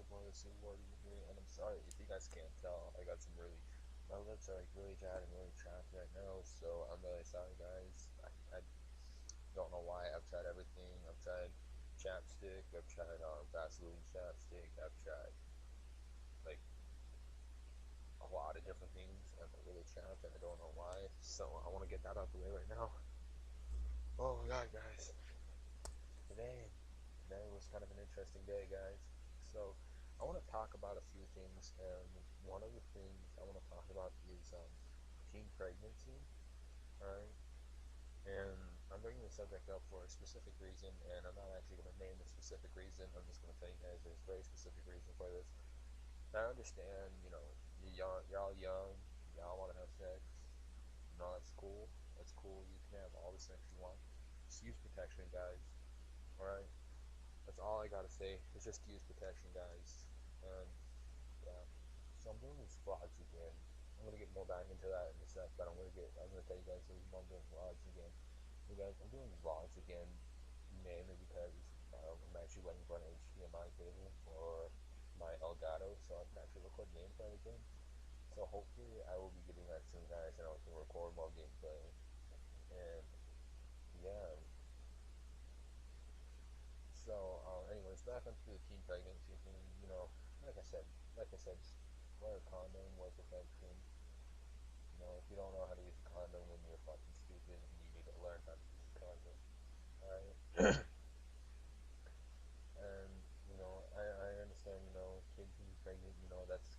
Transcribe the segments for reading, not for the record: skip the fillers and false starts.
for this award here, and I'm sorry if you guys can't tell. I got some really, my lips are like really dry and really chapped right now, so I'm really sorry, guys. I don't know why. I've tried everything. I've tried chapstick. I've tried Vaseline chapstick. I've tried like a lot of different things, and they're really chapped, and I don't know why. So I want to get that out the way right now. Oh my God, guys! Today Today was kind of an interesting day, guys. So, I want to talk about a few things, and one of the things I want to talk about is teen pregnancy, alright? And I'm bringing the subject up for a specific reason, and I'm not actually going to name the specific reason. I'm just going to tell you guys there's a very specific reason for this. I understand, you're all young, y'all want to have sex. That's cool. That's cool. You can have all the sex you want. Just use protection, guys. Alright? That's all I gotta say. It's just use protection, guys. And yeah. So I'm doing these vlogs again. I'm gonna get more back into that in a sec, but I'm gonna tell you guys the reason why I'm doing vlogs again. You guys, I'm doing vlogs again mainly because I'm actually waiting for an HDMI cable for my Elgato, so I can actually record gameplay again. So hopefully I will be getting that soon, guys, and I can record more gameplay. And yeah. So, anyways, back onto the teen pregnancy thing. Like I said, just wear a condom, wear protection. If you don't know how to use a condom, then you're fucking stupid, and you need to learn how to use a condom. Alright? And, I understand, kids being pregnant, that's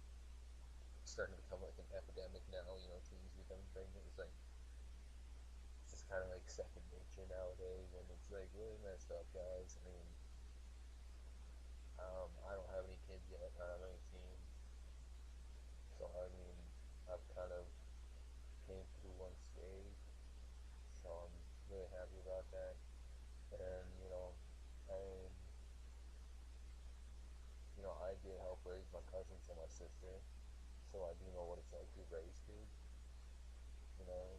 starting to become like an epidemic now. Teens becoming pregnant is like, it's just kind of like second nature nowadays, and it's like really messed up, guys. I mean, I don't have any kids yet. I'm 18, so I mean, I've kind of came through one stage, so I'm really happy about that. And I I did help raise my cousins and my sister, so I do know what it's like to raise kids. You know,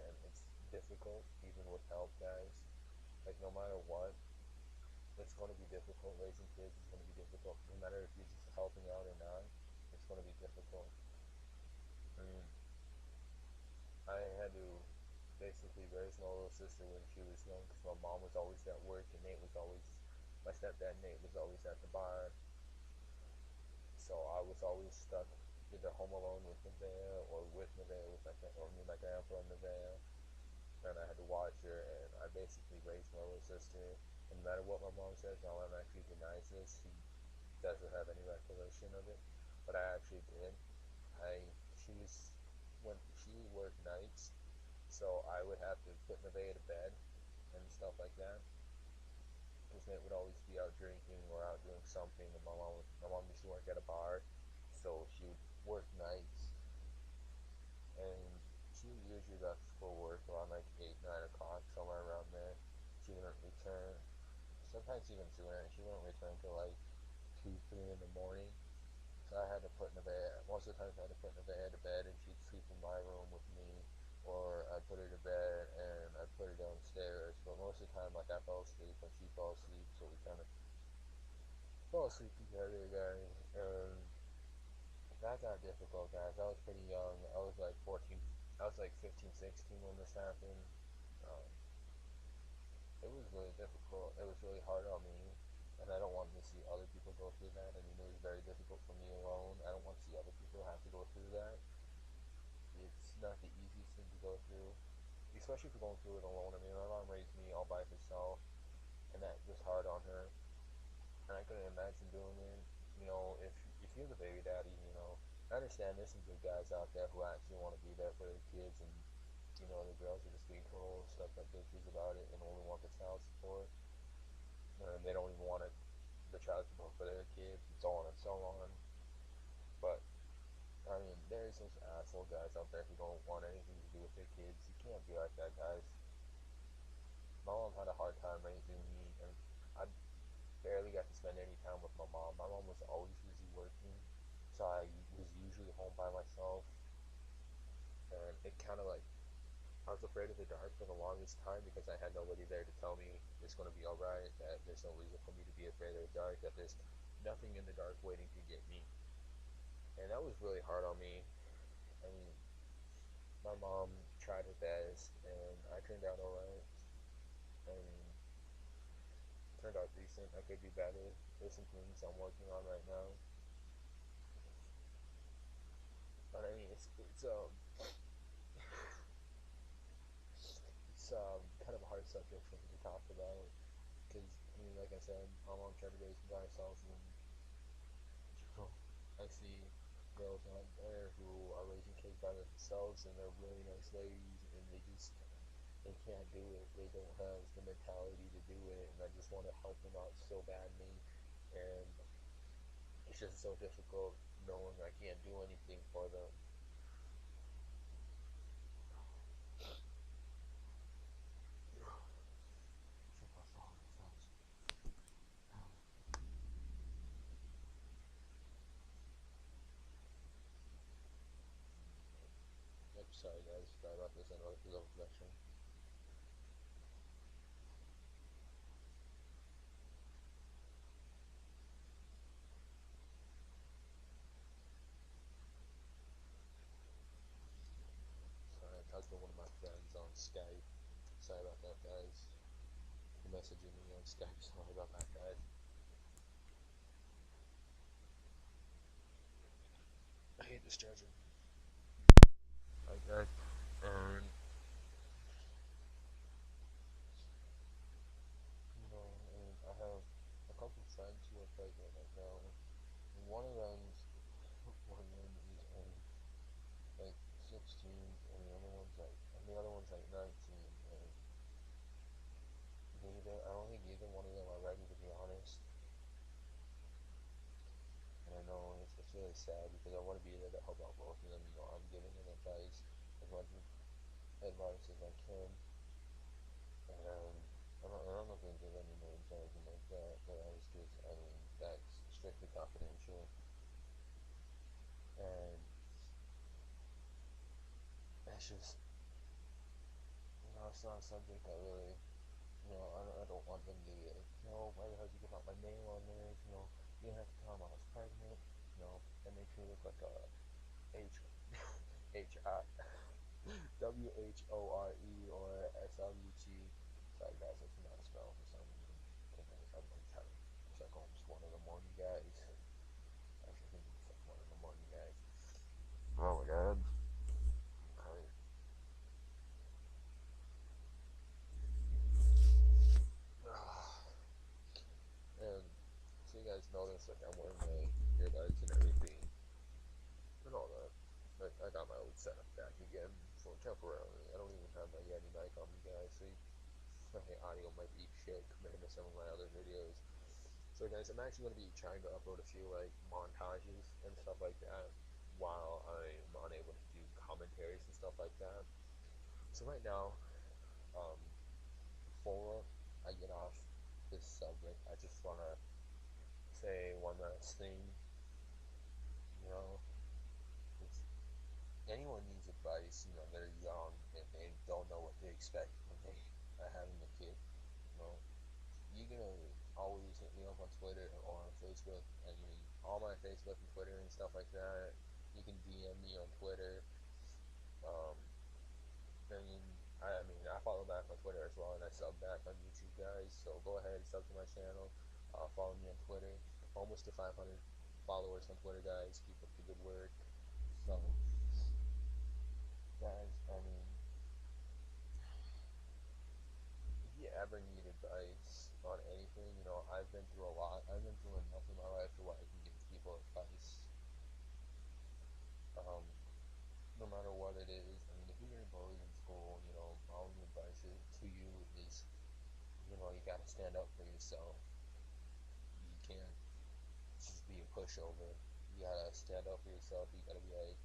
and it's difficult even with help, guys. Like no matter what, it's going to be difficult. Raising kids is going to be difficult, no matter if you're just helping out or not. It's going to be difficult. I mean, I had to basically raise my little sister when she was young because my mom was always at work and my stepdad Nate was always at the bar. So I was always stuck either home alone with Nevaeh or with Nevaeh or me and my grandpa and Nevaeh. And I had to watch her, and I basically raised my little sister. And no matter what my mom says, my mom actually denies this. She doesn't have any recollection of it, but I actually did. I she was when she worked nights, so I would have to put Nevaeh to bed and stuff like that. Because Nate would always be out drinking or out doing something, and my mom used to work at a bar, so she would work nights, and she usually left for work around like 8, 9 o'clock, somewhere around there. She wouldn't return, sometimes even sooner, and she wouldn't return till like 2, 3 in the morning. So I had to put Nevaeh, most of the times I had to put Nevaeh to bed, and she'd sleep in my room with me, or I'd put her to bed and I'd put her downstairs. But most of the time, like I fell asleep and she fell asleep, so we kind of fell asleep together, guys. And that got difficult, guys. I was pretty young. I was like 14. I was like 15, 16 when this happened. Um, it was really difficult. It was really hard on me, and I don't want to see other people go through that. I mean, it was very difficult for me alone. I don't want to see other people have to go through that. It's not the easiest thing to go through, especially if you're going through it alone. I mean, my mom raised me all by herself, and that was hard on her. And I couldn't imagine doing it. If you're the baby daddy, I understand there's some good guys out there who actually want to be there for their kids, and the girls are just being total stuff like bitches about it and only want the child support, and they don't even want the child support for their kids, and so on and so on. But I mean, there's those asshole guys out there who don't want anything to do with their kids. You can't be like that, guys. My mom had a hard time raising me, and I barely got to spend any time with my mom. My mom was always busy working, so I was usually home by myself, and it kind of like, I was afraid of the dark for the longest time because I had nobody there to tell me it's going to be alright, that there's no reason for me to be afraid of the dark, that there's nothing in the dark waiting to get me. And that was really hard on me. I mean, my mom tried her best, and I turned out alright. I mean, turned out decent. I could be better. There's some things I'm working on right now. But I mean, it's kind of a hard subject for me to talk about because I mean, like I said, my mom tried to raise me by herself, and I see girls out there who are raising kids by themselves, and they're really nice ladies, and they can't do it. They don't have the mentality to do it, and I just want to help them out so badly, and it's just so difficult knowing I can't do anything for them. I'm sorry guys, sorry about this. I know this is overproduction. Sorry, I talked to one of my friends on Skype. Sorry about that, guys. You're messaging me on Skype. Sorry about that, guys. I hate this charger. Alright, guys. And I have a couple of friends who are pregnant right now. One of them, one of them is like 16, and the other one's like 19. And I don't think either one of them are ready, to be honest. And I know it's really sad because I want to be there to help out both of them. I'm giving them advice, as much advice as I can. And I'm not going to give any names or anything like that, guys, because I mean that's strictly confidential. And it's just, it's not a subject I really, I don't want them to be like, why the hell did you put out my name on this? You didn't have to tell them I was pregnant. That makes me look like a H H I W H O R E or SLUT. Sorry guys, I cannot spell for some reason. Okay guys, I'm like tired. It's like almost 1 in the morning, guys. I should think it's like 1 in the morning, guys. Oh my god. Alright. And so you guys notice like I'm wearing my earbuds and everything and all that. I got my old setup back again for temporarily. I don't even have my Yeti mic on me, guys, so my audio might be shit compared to some of my other videos. So guys, I'm actually going to be trying to upload a few like montages and stuff like that while I'm unable to do commentaries and stuff like that. So right now, before I get off this subject, I just want to say one last thing. You know, if anyone needs advice, they're young and they don't know what to expect when they are having a kid, you can always hit me up on Twitter or on Facebook. I mean, all my Facebook and Twitter and stuff like that. You can DM me on Twitter. Um, I follow back on Twitter as well, and I sub back on YouTube, guys. So go ahead and sub to my channel. Follow me on Twitter. Almost to 500 followers on Twitter, guys. Keep up the good work. So, guys, if you ever need advice on anything, I've been through a lot. I've been through enough in my life to where I can give people advice. No matter what it is. I mean, if you're getting bullied in school, my only advice to you is, you gotta stand up for yourself. You can't just be a pushover. You gotta stand up for yourself. You gotta be like,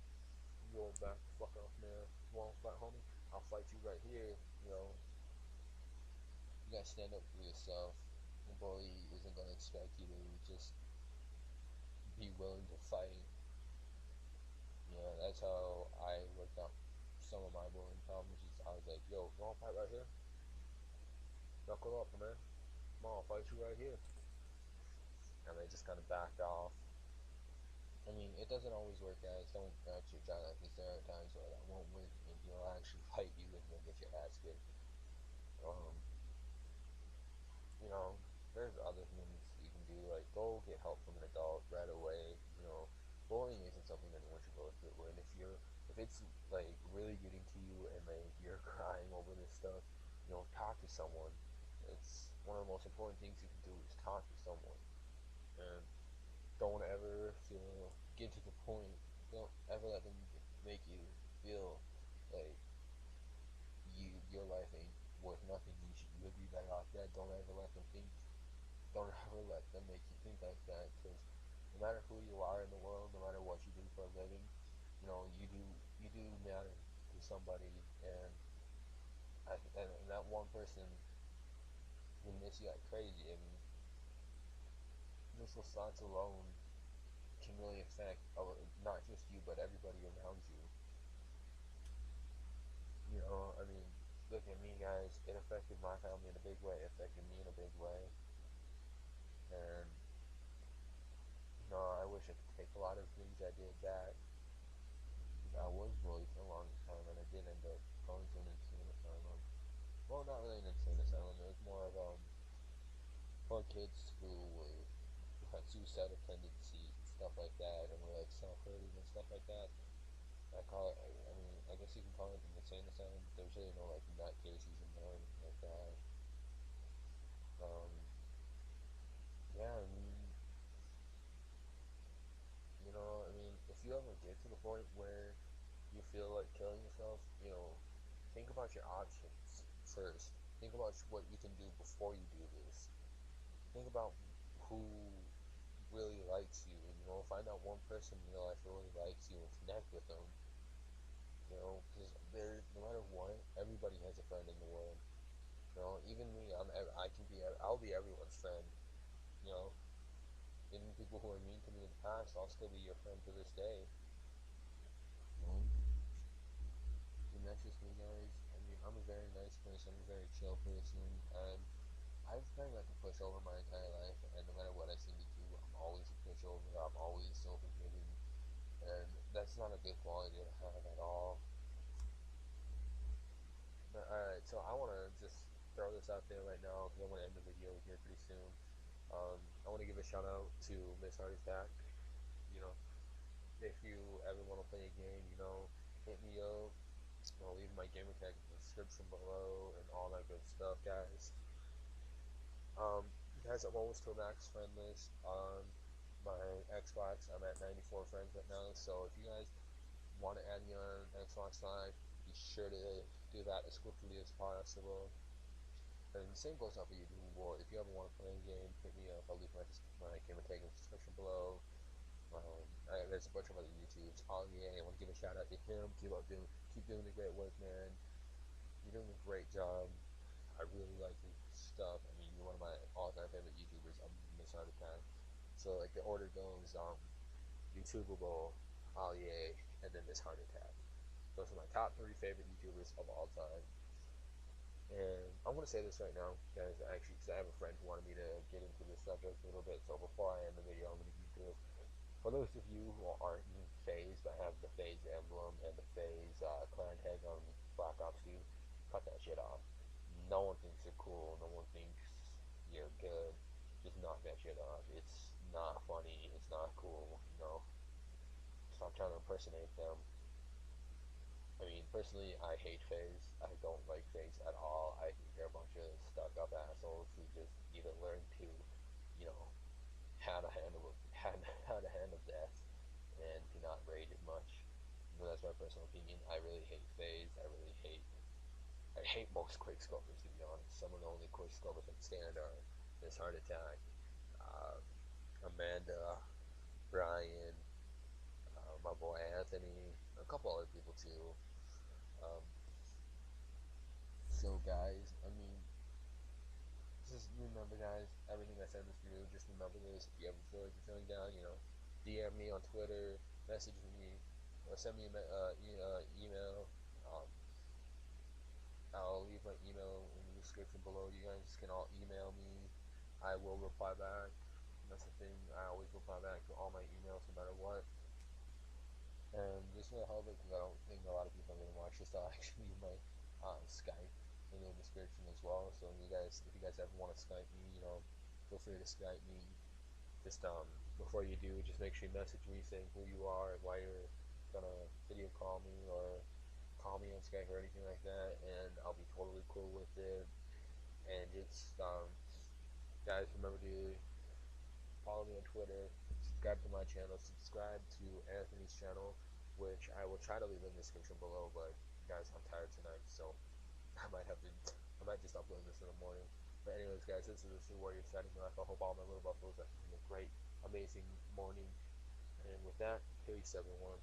yo, back the fuck off, man. Come on, back, homie. I'll fight you right here. You gotta stand up for yourself. The bully isn't gonna expect you to just be willing to fight. That's how I worked out some of my bullying problems. I was like, yo, you wanna fight right here? Knuckle up, man. Come on, I'll fight you right here. And they just kind of backed off. I mean, it doesn't always work, guys. Don't actually try that, because there are times where that won't work and he'll actually fight you and you'll get your ass kicked. Um, you know, there's other things you can do, like go get help from an adult right away. You know, bullying isn't something anyone should go through. And if it's like really getting to you and like you're crying over this stuff, you know, talk to someone. It's one of the most important things you can do is talk to someone. And don't ever get to the point. Don't ever let them make you feel like your life ain't worth nothing. You would be better off dead. Don't ever let them think. Don't ever let them make you think like that. Because no matter who you are in the world, no matter what you do for a living, you know you do matter to somebody, and and that one person will miss you like crazy. And those thoughts alone can really affect not just you but everybody around you. You know, I mean, look at me, guys. It affected my family in a big way. It affected me in a big way. And, you know, I wish I could take a lot of things I did back. I was bullied for the longest time, and I did end up going to an insane asylum. Well, not really an insane asylum. It was more of for kids who had suicidal tendencies and stuff like that, and were like self-hurting and stuff like that. I call it. I mean, I guess you can call it an insane asylum. But there's really no like nut cases in there or anything like that. Um, yeah, I mean, I mean, if you ever get to the point where you feel like killing yourself, think about your options first. Think about what you can do before you do this. Think about who really likes you. Find out one person in your life who really likes you and connect with them. Because no matter what, everybody has a friend in the world. Even me, I'll be everyone's friend. You know, even people who are mean to me in the past, I'll still be your friend to this day. Um, and that's just me, guys. I mean, I'm a very nice person. I'm a very chill person. And I've kind of like a pushover my entire life. And no matter what I seem to do, I'm always a pushover. I'm always so forgiving. And that's not a good quality to have at all. But, alright, so I want to just throw this out there right now because I want to end the video here pretty soon. I want to give a shout out to Miss Heart Attack. You know, if you ever want to play a game, hit me up. I'll leave my gamer tag in the description below and all that good stuff, guys. Guys, I'm almost to a max friend list on my Xbox. I'm at 94 friends right now, so if you guys want to add me on Xbox Live, be sure to do that as quickly as possible. And the same goes out for YouTube. Well, if you ever want to play a game, hit me up. I'll leave my gamer tag in the description below. There's a bunch of other YouTubes. Oh yeah, I want to give a shout out to him. Keep doing the great work, man. You're doing a great job. I really like your stuff. I mean, you're one of my all-time favorite YouTubers. I'm Miss Heart Attack. So like the order goes, YouTubeable, oh yeah, and then Miss Heart Attack. Those are my top 3 favorite YouTubers of all time. And I'm going to say this right now, guys, actually, because I have a friend who wanted me to get into this subject a little bit. So before I end the video, I'm going to get into this. For those of you who aren't in FaZe but have the FaZe emblem and the FaZe clan tag on Black Ops 2, cut that shit off. No one thinks you're cool. No one thinks you're good. Just knock that shit off. It's not funny. It's not cool. Stop trying to impersonate them. I mean, personally, I hate FaZe. I don't like FaZe at all. I think they're a bunch of stuck-up assholes who just need to learn to, you know, how to handle death and to not rage as much. But that's my personal opinion. I really hate FaZe. I hate most quickscopers, to be honest. Some of the only quickscopers I can stand are Miss Heart Attack, uh, Amanda, Brian, my boy Anthony, a couple other people too. Um, so guys, I mean, just remember, guys, everything I said in this video, just remember this. If you ever feel like you're feeling down, DM me on Twitter, message me, or send me an email. Um, I'll leave my email in the description below. You guys can all email me. I will reply back. That's the thing. I always reply back to all my emails no matter what. And just for the hell of it, because I don't think a lot of people are going to watch this, I'll actually leave my Skype in the description as well. So if you guys ever want to Skype me, feel free to Skype me. Just before you do, just make sure you message me saying who you are and why you're gonna video call me or call me on Skype or anything like that, and I'll be totally cool with it. And just guys, remember to follow me on Twitter, subscribe to my channel, subscribe to Anthony's channel, which I will try to leave in the description below. But guys, I'm tired tonight, so I might just upload this in the morning. But anyways, guys, this is the Sea Warrior signing off. I hope all my little buffaloes are having a great, amazing morning. And with that, peace, everyone.